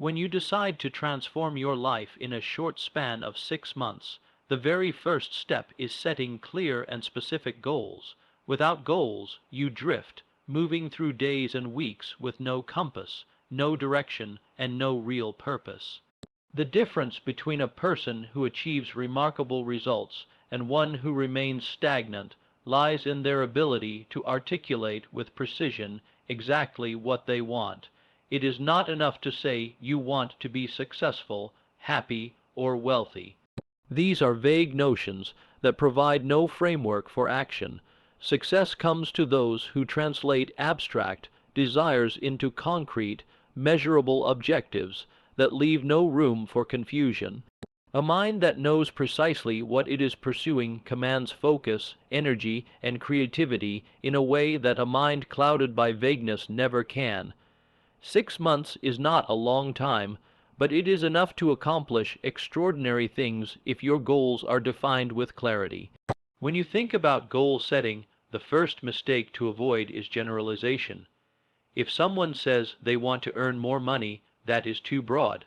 When you decide to transform your life in a short span of 6 months, the very first step is setting clear and specific goals. Without goals, you drift, moving through days and weeks with no compass, no direction, and no real purpose. The difference between a person who achieves remarkable results and one who remains stagnant lies in their ability to articulate with precision exactly what they want. It is not enough to say you want to be successful, happy, or wealthy. These are vague notions that provide no framework for action. Success comes to those who translate abstract desires into concrete, measurable objectives that leave no room for confusion. A mind that knows precisely what it is pursuing commands focus, energy, and creativity in a way that a mind clouded by vagueness never can. 6 months is not a long time, but it is enough to accomplish extraordinary things if your goals are defined with clarity. When you think about goal setting, the first mistake to avoid is generalization. If someone says they want to earn more money, that is too broad.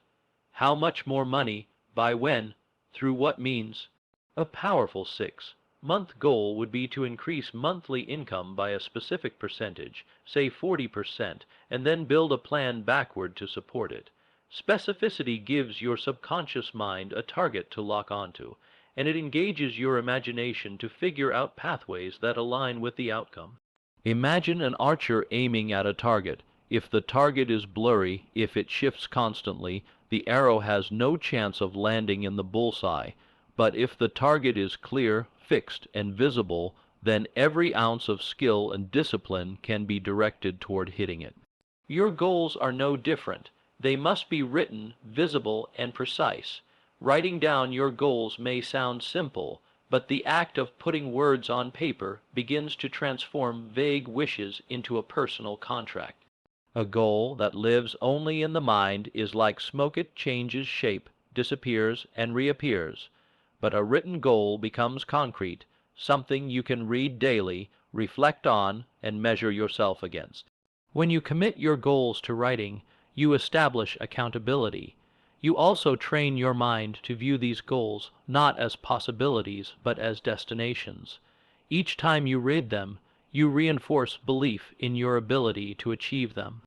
How much more money? By when? Through what means? A powerful 6-month goal would be to increase monthly income by a specific percentage, say 40%, and then build a plan backward to support it. Specificity gives your subconscious mind a target to lock onto, and it engages your imagination to figure out pathways that align with the outcome. Imagine an archer aiming at a target. If the target is blurry, if it shifts constantly, the arrow has no chance of landing in the bullseye. But if the target is clear, fixed, and visible, then every ounce of skill and discipline can be directed toward hitting it. Your goals are no different. They must be written, visible, and precise. Writing down your goals may sound simple, but the act of putting words on paper begins to transform vague wishes into a personal contract. A goal that lives only in the mind is like smoke. It changes shape, disappears, and reappears. But a written goal becomes concrete, something you can read daily, reflect on, and measure yourself against. When you commit your goals to writing, you establish accountability. You also train your mind to view these goals not as possibilities, but as destinations. Each time you read them, you reinforce belief in your ability to achieve them.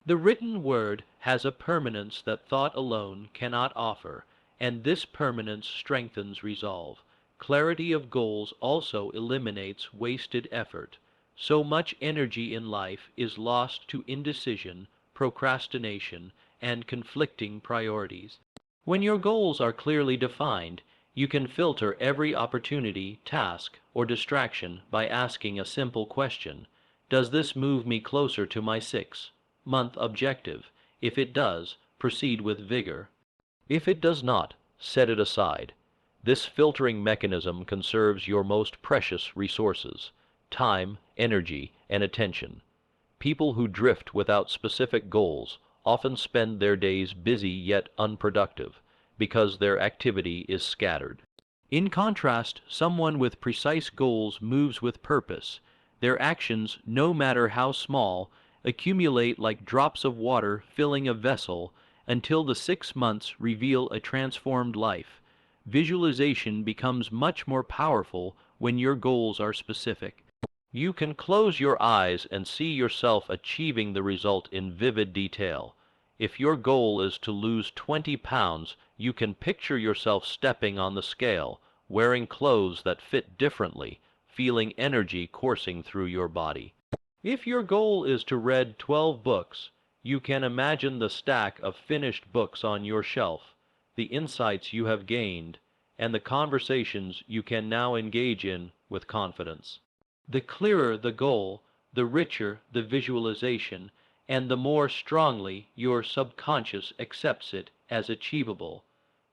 The written word has a permanence that thought alone cannot offer, and this permanence strengthens resolve. Clarity of goals also eliminates wasted effort. So much energy in life is lost to indecision, procrastination, and conflicting priorities. When your goals are clearly defined, you can filter every opportunity, task, or distraction by asking a simple question. Does this move me closer to my 6-month objective? If it does, proceed with vigor. If it does not, set it aside. This filtering mechanism conserves your most precious resources: time, energy, and attention. People who drift without specific goals often spend their days busy yet unproductive, because their activity is scattered. In contrast, someone with precise goals moves with purpose. Their actions, no matter how small, accumulate like drops of water filling a vessel until the 6 months reveal a transformed life. Visualization becomes much more powerful when your goals are specific. You can close your eyes and see yourself achieving the result in vivid detail. If your goal is to lose 20 pounds, you can picture yourself stepping on the scale, wearing clothes that fit differently, feeling energy coursing through your body. If your goal is to read 12 books, you can imagine the stack of finished books on your shelf, the insights you have gained, and the conversations you can now engage in with confidence. The clearer the goal, the richer the visualization, and the more strongly your subconscious accepts it as achievable.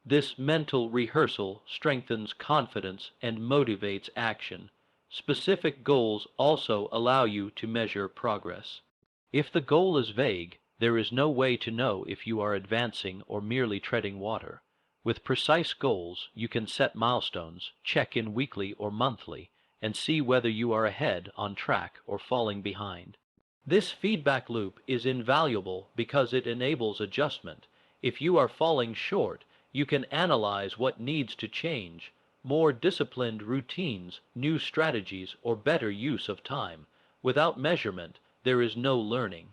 This mental rehearsal strengthens confidence and motivates action. Specific goals also allow you to measure progress. If the goal is vague, there is no way to know if you are advancing or merely treading water. With precise goals, you can set milestones, check in weekly or monthly, and see whether you are ahead, on track, or falling behind. This feedback loop is invaluable because it enables adjustment. If you are falling short, you can analyze what needs to change: more disciplined routines, new strategies, or better use of time. Without measurement, there is no learning.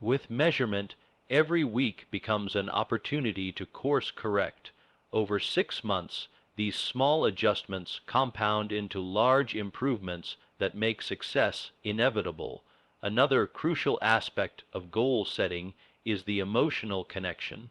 With measurement, every week becomes an opportunity to course correct. Over 6 months, these small adjustments compound into large improvements that make success inevitable. Another crucial aspect of goal setting is the emotional connection.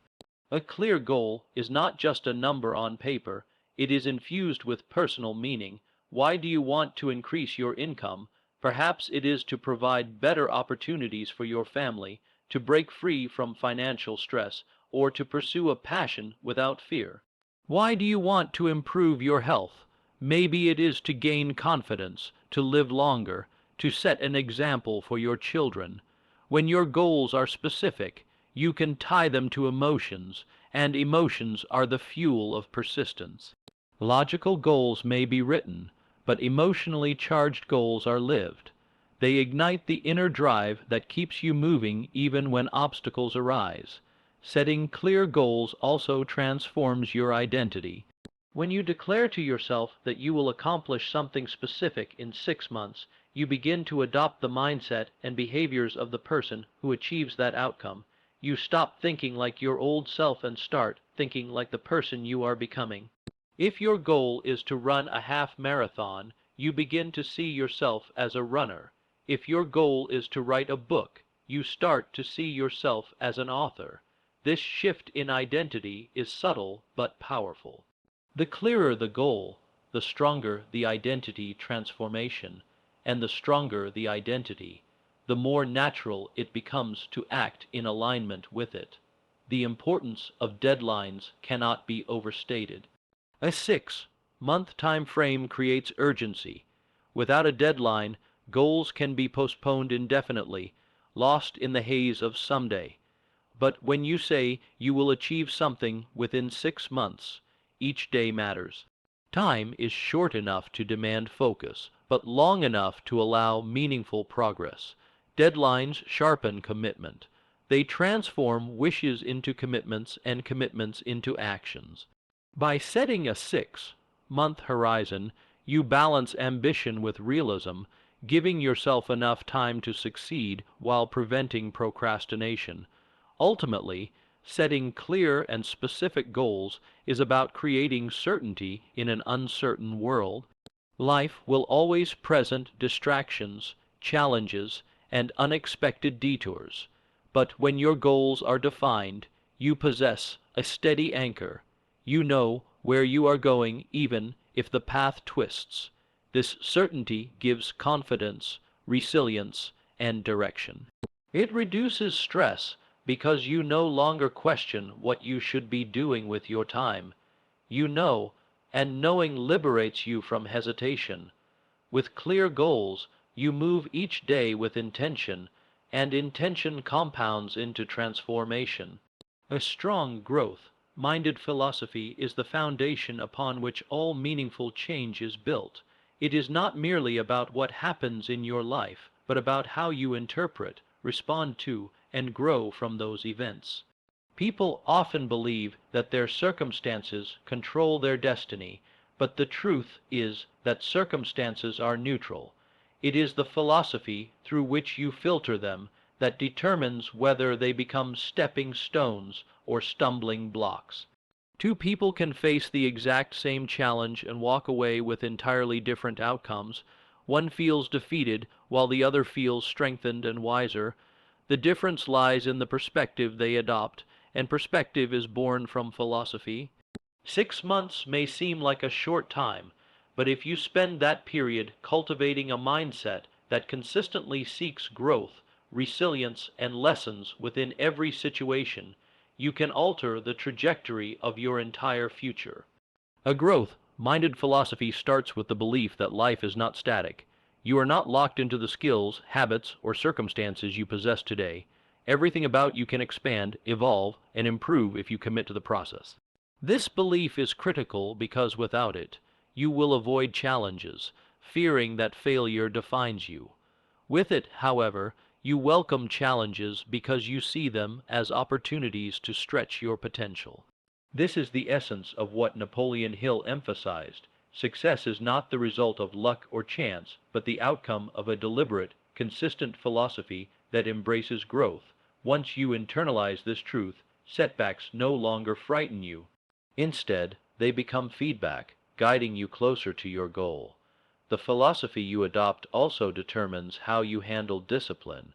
A clear goal is not just a number on paper, it is infused with personal meaning. Why do you want to increase your income? Perhaps it is to provide better opportunities for your family, to break free from financial stress, or to pursue a passion without fear. Why do you want to improve your health? Maybe it is to gain confidence, to live longer, to set an example for your children. When your goals are specific, you can tie them to emotions, and emotions are the fuel of persistence. Logical goals may be written, but emotionally charged goals are lived. They ignite the inner drive that keeps you moving even when obstacles arise. Setting clear goals also transforms your identity. When you declare to yourself that you will accomplish something specific in 6 months, you begin to adopt the mindset and behaviors of the person who achieves that outcome. You stop thinking like your old self and start thinking like the person you are becoming. If your goal is to run a half marathon, you begin to see yourself as a runner. If your goal is to write a book, you start to see yourself as an author. This shift in identity is subtle but powerful. The clearer the goal, the stronger the identity transformation, and the stronger the identity, the more natural it becomes to act in alignment with it. The importance of deadlines cannot be overstated. A 6-month time frame creates urgency. Without a deadline, goals can be postponed indefinitely, lost in the haze of someday. But when you say you will achieve something within 6 months, each day matters. Time is short enough to demand focus, but long enough to allow meaningful progress. Deadlines sharpen commitment. They transform wishes into commitments and commitments into actions. By setting a 6-month horizon, you balance ambition with realism, giving yourself enough time to succeed while preventing procrastination. Ultimately, setting clear and specific goals is about creating certainty in an uncertain world. Life will always present distractions, challenges, and unexpected detours. But when your goals are defined, you possess a steady anchor. You know where you are going even if the path twists. This certainty gives confidence, resilience, and direction. It reduces stress because you no longer question what you should be doing with your time. You know, and knowing liberates you from hesitation. With clear goals, you move each day with intention, and intention compounds into transformation. A strong growth-minded philosophy is the foundation upon which all meaningful change is built. It is not merely about what happens in your life, but about how you interpret, respond to, and grow from those events. People often believe that their circumstances control their destiny, but the truth is that circumstances are neutral. It is the philosophy through which you filter them that determines whether they become stepping stones or stumbling blocks. Two people can face the exact same challenge and walk away with entirely different outcomes. One feels defeated while the other feels strengthened and wiser. The difference lies in the perspective they adopt, and perspective is born from philosophy. 6 months may seem like a short time, but if you spend that period cultivating a mindset that consistently seeks growth, resilience, and lessons within every situation, you can alter the trajectory of your entire future. A growth-minded philosophy starts with the belief that life is not static. You are not locked into the skills, habits, or circumstances you possess today. Everything about you can expand, evolve, and improve if you commit to the process. This belief is critical because without it, you will avoid challenges, fearing that failure defines you. With it, however, You welcome challenges because you see them as opportunities to stretch your potential. This is the essence of what Napoleon Hill emphasized. Success is not the result of luck or chance, but the outcome of a deliberate, consistent philosophy that embraces growth. Once you internalize this truth, setbacks no longer frighten you. Instead, they become feedback, guiding you closer to your goal. The philosophy you adopt also determines how you handle discipline.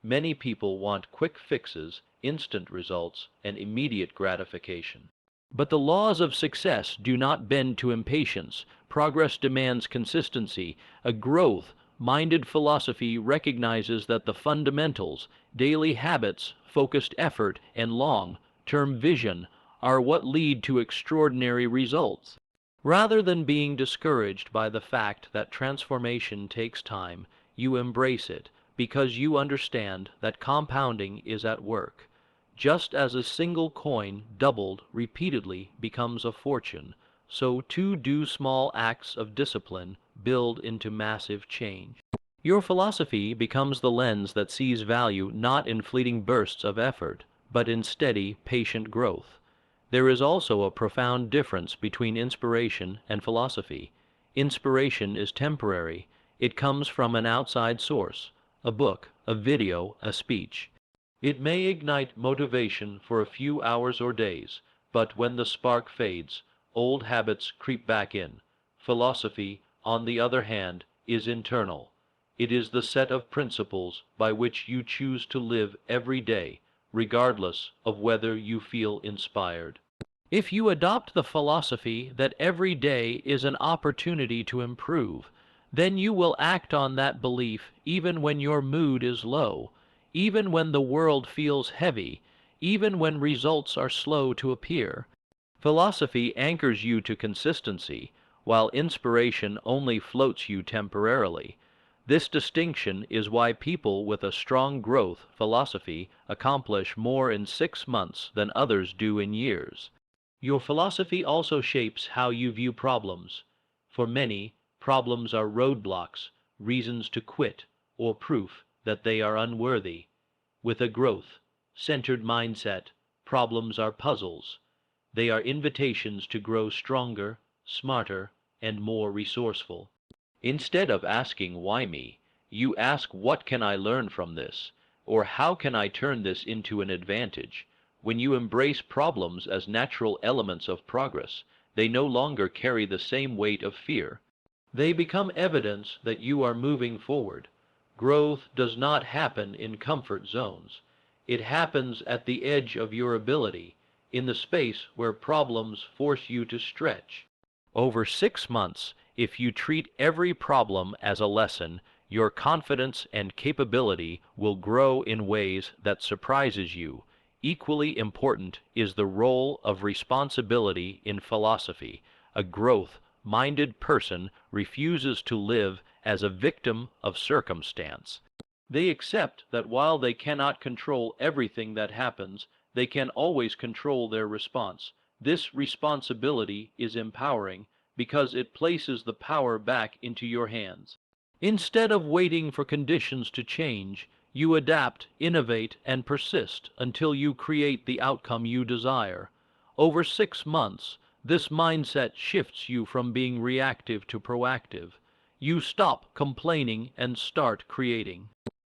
Many people want quick fixes, instant results, and immediate gratification. But the laws of success do not bend to impatience. Progress demands consistency. A growth-minded philosophy recognizes that the fundamentals, daily habits, focused effort, and long-term vision are what lead to extraordinary results. Rather than being discouraged by the fact that transformation takes time, you embrace it because you understand that compounding is at work. Just as a single coin doubled repeatedly becomes a fortune, so too do small acts of discipline build into massive change. Your philosophy becomes the lens that sees value not in fleeting bursts of effort, but in steady, patient growth. There is also a profound difference between inspiration and philosophy. Inspiration is temporary. It comes from an outside source, a book, a video, a speech. It may ignite motivation for a few hours or days, but when the spark fades, old habits creep back in. Philosophy, on the other hand, is internal. It is the set of principles by which you choose to live every day, regardless of whether you feel inspired. If you adopt the philosophy that every day is an opportunity to improve, then you will act on that belief even when your mood is low, even when the world feels heavy, even when results are slow to appear. Philosophy anchors you to consistency, while inspiration only floats you temporarily. This distinction is why people with a strong growth philosophy accomplish more in 6 months than others do in years. Your philosophy also shapes how you view problems. For many, problems are roadblocks, reasons to quit, or proof that they are unworthy. With a growth-centered mindset, problems are puzzles. They are invitations to grow stronger, smarter, and more resourceful. Instead of asking, "Why me?" you ask, "What can I learn from this?" or "How can I turn this into an advantage?" When you embrace problems as natural elements of progress, they no longer carry the same weight of fear. They become evidence that you are moving forward. Growth does not happen in comfort zones. It happens at the edge of your ability, in the space where problems force you to stretch. Over 6 months, if you treat every problem as a lesson, your confidence and capability will grow in ways that surprises you. Equally important is the role of responsibility in philosophy. A growth-minded person refuses to live as a victim of circumstance. They accept that while they cannot control everything that happens, they can always control their response. This responsibility is empowering because it places the power back into your hands. Instead of waiting for conditions to change, you adapt, innovate, and persist until you create the outcome you desire. Over 6 months, this mindset shifts you from being reactive to proactive. You stop complaining and start creating.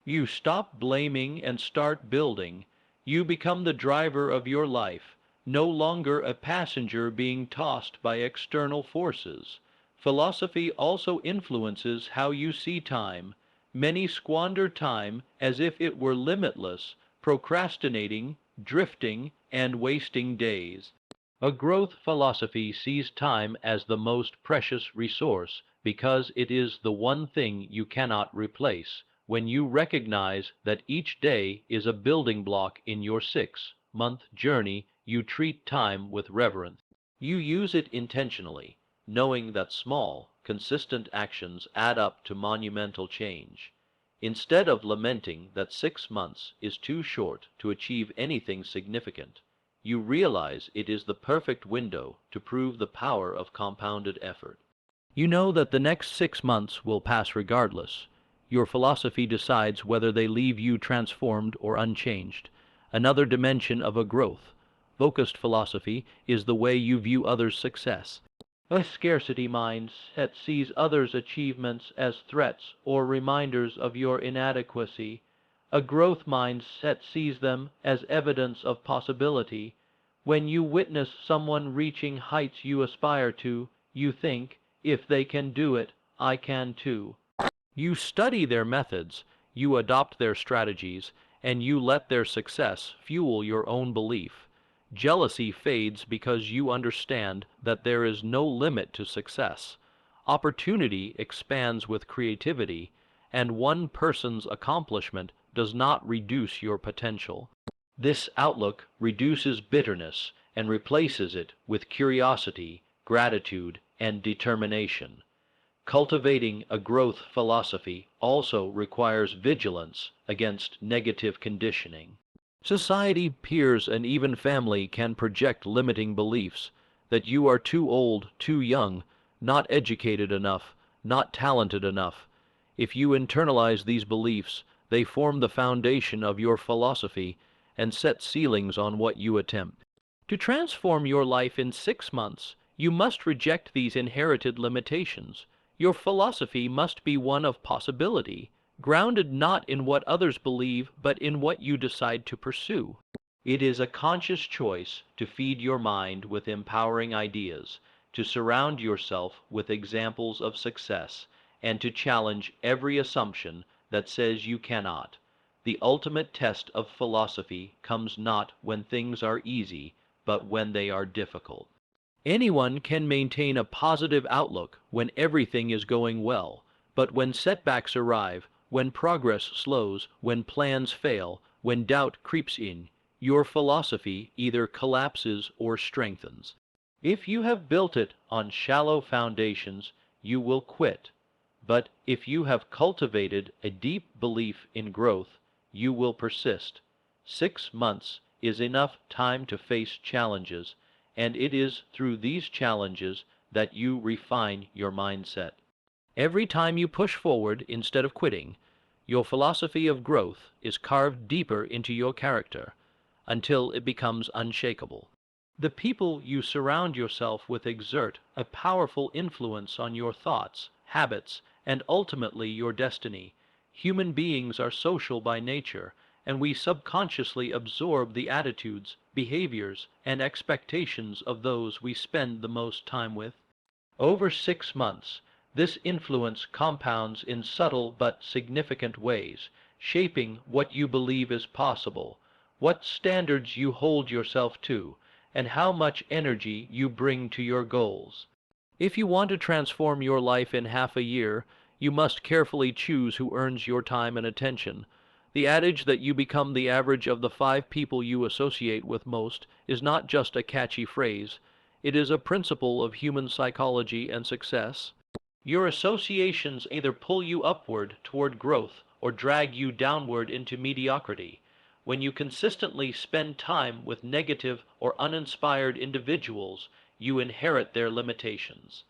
You stop blaming and start building. You become the driver of your life, no longer a passenger being tossed by external forces. Philosophy also influences how you see time. Many squander time as if it were limitless, procrastinating, drifting, and wasting days. A growth philosophy sees time as the most precious resource because it is the one thing you cannot replace. When you recognize that each day is a building block in your 6-month journey, you treat time with reverence. You use it intentionally, knowing that small, consistent actions add up to monumental change. Instead of lamenting that 6 months is too short to achieve anything significant, you realize it is the perfect window to prove the power of compounded effort. You know that the next 6 months will pass regardless. Your philosophy decides whether they leave you transformed or unchanged. Another dimension of a growth-focused philosophy is the way you view others' success. A scarcity mindset sees others' achievements as threats or reminders of your inadequacy. A growth mindset sees them as evidence of possibility. When you witness someone reaching heights you aspire to, you think, if they can do it, I can too. You study their methods, you adopt their strategies, and you let their success fuel your own belief. Jealousy fades because you understand that there is no limit to success. Opportunity expands with creativity, and one person's accomplishment does not reduce your potential. This outlook reduces bitterness and replaces it with curiosity, gratitude, and determination. Cultivating a growth philosophy also requires vigilance against negative conditioning. Society, peers, and even family can project limiting beliefs that you are too old, too young, not educated enough, not talented enough. If you internalize these beliefs, they form the foundation of your philosophy and set ceilings on what you attempt. To transform your life in 6 months, you must reject these inherited limitations. Your philosophy must be one of possibility, grounded not in what others believe, but in what you decide to pursue. It is a conscious choice to feed your mind with empowering ideas, to surround yourself with examples of success, and to challenge every assumption that says you cannot. The ultimate test of philosophy comes not when things are easy, but when they are difficult. Anyone can maintain a positive outlook when everything is going well, but when setbacks arrive, when progress slows, when plans fail, when doubt creeps in, your philosophy either collapses or strengthens. If you have built it on shallow foundations, you will quit. But if you have cultivated a deep belief in growth, you will persist. 6 months is enough time to face challenges, and it is through these challenges that you refine your mindset. Every time you push forward instead of quitting, your philosophy of growth is carved deeper into your character until it becomes unshakable. The people you surround yourself with exert a powerful influence on your thoughts, habits, and ultimately your destiny. Human beings are social by nature, and we subconsciously absorb the attitudes, behaviors, and expectations of those we spend the most time with. Over 6 months, this influence compounds in subtle but significant ways, shaping what you believe is possible, what standards you hold yourself to, and how much energy you bring to your goals. If you want to transform your life in half a year, you must carefully choose who earns your time and attention. The adage that you become the average of the 5 people you associate with most is not just a catchy phrase. It is a principle of human psychology and success. Your associations either pull you upward toward growth or drag you downward into mediocrity. When you consistently spend time with negative or uninspired individuals, you inherit their limitations.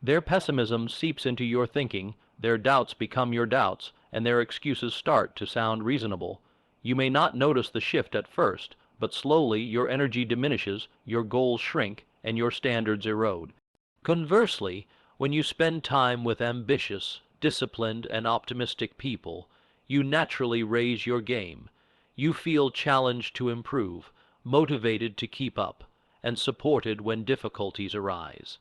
Their pessimism seeps into your thinking, their doubts become your doubts, and their excuses start to sound reasonable. You may not notice the shift at first, but slowly your energy diminishes, your goals shrink, and your standards erode. Conversely, when you spend time with ambitious, disciplined, and optimistic people, you naturally raise your game. You feel challenged to improve, motivated to keep up, and supported when difficulties arise.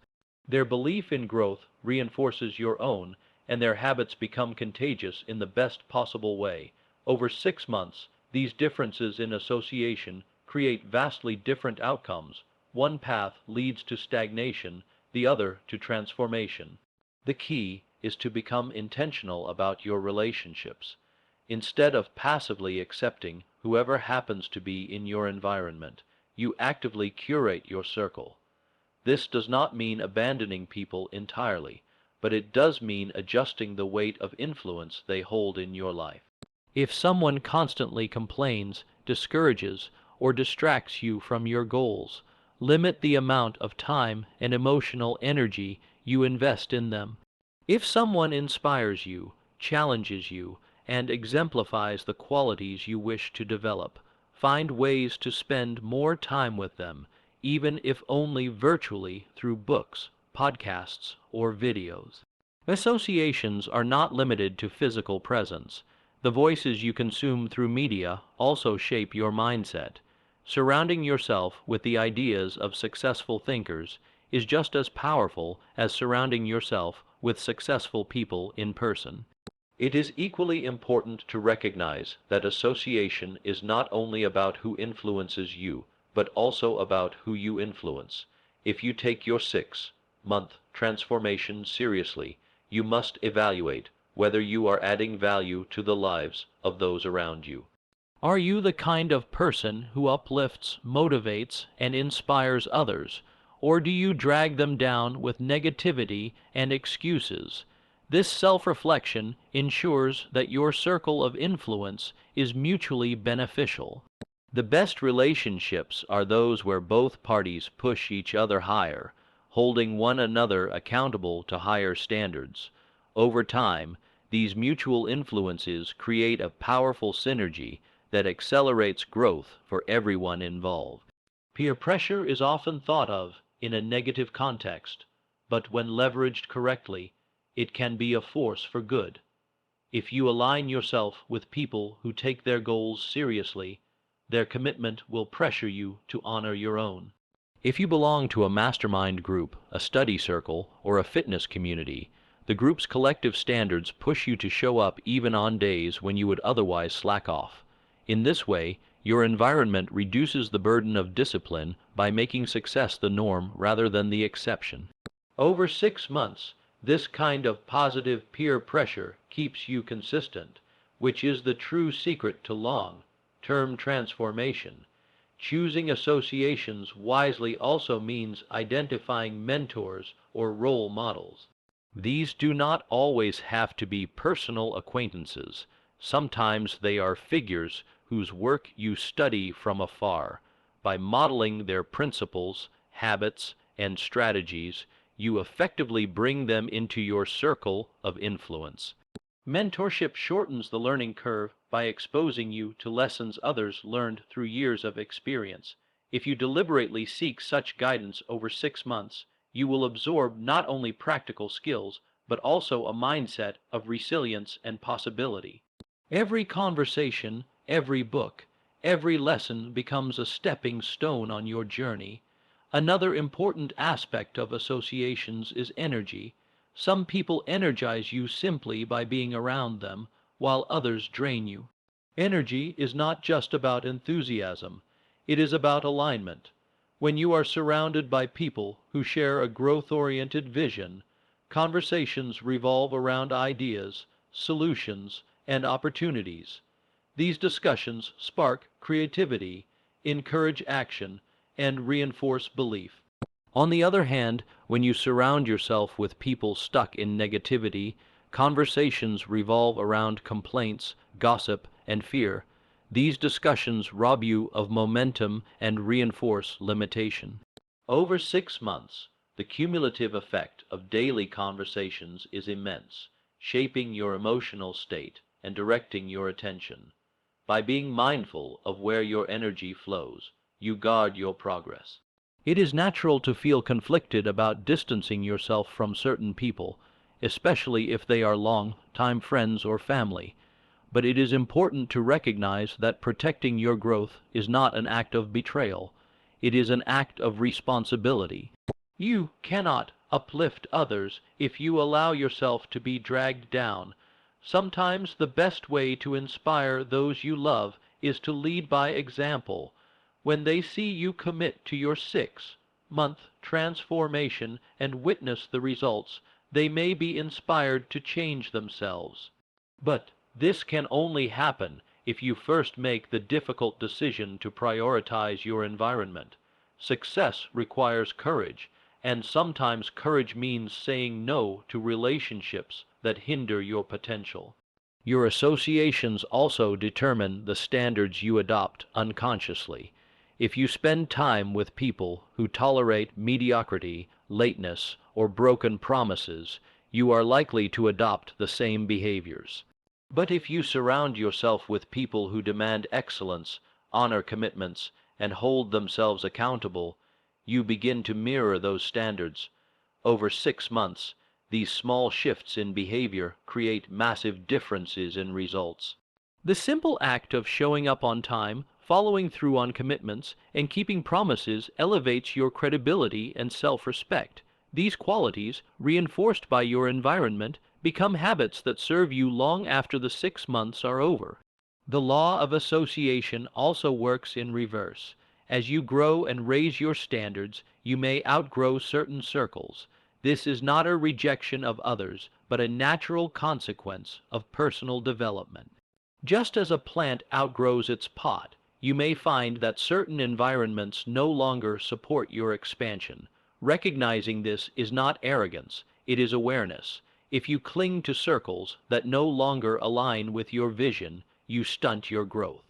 Their belief in growth reinforces your own, and their habits become contagious in the best possible way. Over 6 months, these differences in association create vastly different outcomes. One path leads to stagnation, the other to transformation. The key is to become intentional about your relationships. Instead of passively accepting whoever happens to be in your environment, you actively curate your circle. This does not mean abandoning people entirely, but it does mean adjusting the weight of influence they hold in your life. If someone constantly complains, discourages, or distracts you from your goals, limit the amount of time and emotional energy you invest in them. If someone inspires you, challenges you, and exemplifies the qualities you wish to develop. Find ways to spend more time with them, even if only virtually through books, podcasts, or videos. Associations are not limited to physical presence. The voices you consume through media also shape your mindset. Surrounding yourself with the ideas of successful thinkers is just as powerful as surrounding yourself with successful people in person. It is equally important to recognize that association is not only about who influences you, but also about who you influence. If you take your 6-month transformation seriously, you must evaluate whether you are adding value to the lives of those around you. Are you the kind of person who uplifts, motivates, and inspires others, or do you drag them down with negativity and excuses? This self-reflection ensures that your circle of influence is mutually beneficial. The best relationships are those where both parties push each other higher, holding one another accountable to higher standards. Over time, these mutual influences create a powerful synergy that accelerates growth for everyone involved. Peer pressure is often thought of in a negative context, but when leveraged correctly, it can be a force for good. If you align yourself with people who take their goals seriously, their commitment will pressure you to honor your own. If you belong to a mastermind group, a study circle, or a fitness community, the group's collective standards push you to show up even on days when you would otherwise slack off. In this way, your environment reduces the burden of discipline by making success the norm rather than the exception. Over 6 months, this kind of positive peer pressure keeps you consistent, which is the true secret to long-term transformation. Choosing associations wisely also means identifying mentors or role models. These do not always have to be personal acquaintances. Sometimes they are figures whose work you study from afar. By modeling their principles, habits, and strategies, you effectively bring them into your circle of influence. Mentorship shortens the learning curve by exposing you to lessons others learned through years of experience. If you deliberately seek such guidance over 6 months, you will absorb not only practical skills, but also a mindset of resilience and possibility. Every conversation, every book, every lesson becomes a stepping stone on your journey. Another important aspect of associations is energy. Some people energize you simply by being around them, while others drain you. Energy is not just about enthusiasm, it is about alignment. When you are surrounded by people who share a growth-oriented vision, conversations revolve around ideas, solutions, and opportunities. These discussions spark creativity, encourage action, and reinforce belief. On the other hand, when you surround yourself with people stuck in negativity, conversations revolve around complaints, gossip, and fear. These discussions rob you of momentum and reinforce limitation. Over 6 months, the cumulative effect of daily conversations is immense, shaping your emotional state and directing your attention. By being mindful of where your energy flows, you guard your progress. It is natural to feel conflicted about distancing yourself from certain people, especially if they are long-time friends or family. But it is important to recognize that protecting your growth is not an act of betrayal. It is an act of responsibility. You cannot uplift others if you allow yourself to be dragged down. Sometimes the best way to inspire those you love is to lead by example. When they see you commit to your 6-month transformation and witness the results, they may be inspired to change themselves. But this can only happen if you first make the difficult decision to prioritize your environment. Success requires courage, and sometimes courage means saying no to relationships that hinder your potential. Your associations also determine the standards you adopt unconsciously. If you spend time with people who tolerate mediocrity, lateness, or broken promises, you are likely to adopt the same behaviors. But if you surround yourself with people who demand excellence, honor commitments, and hold themselves accountable, you begin to mirror those standards. Over 6 months, these small shifts in behavior create massive differences in results. The simple act of showing up on time, following through on commitments, and keeping promises elevates your credibility and self-respect. These qualities, reinforced by your environment, become habits that serve you long after the 6 months are over. The law of association also works in reverse. As you grow and raise your standards, you may outgrow certain circles. This is not a rejection of others, but a natural consequence of personal development. Just as a plant outgrows its pot, you may find that certain environments no longer support your expansion. Recognizing this is not arrogance, it is awareness. If you cling to circles that no longer align with your vision, you stunt your growth.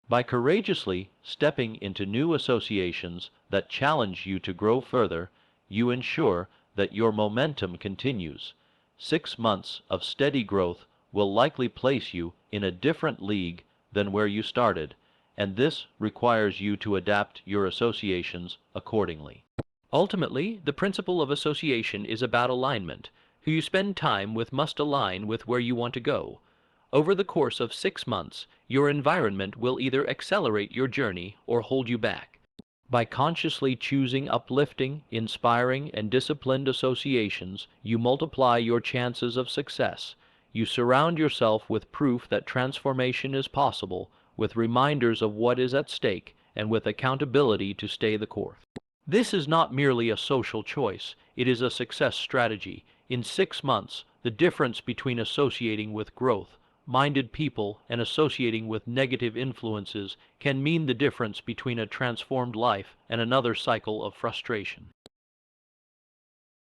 By courageously stepping into new associations that challenge you to grow further, you ensure that your momentum continues. 6 months of steady growth will likely place you in a different league than where you started, and this requires you to adapt your associations accordingly. Ultimately, the principle of association is about alignment. Who you spend time with must align with where you want to go. Over the course of 6 months, your environment will either accelerate your journey or hold you back. By consciously choosing uplifting, inspiring, and disciplined associations, you multiply your chances of success. You surround yourself with proof that transformation is possible, with reminders of what is at stake, and with accountability to stay the course. This is not merely a social choice, it is a success strategy. In 6 months, the difference between associating with growth-minded people and associating with negative influences can mean the difference between a transformed life and another cycle of frustration.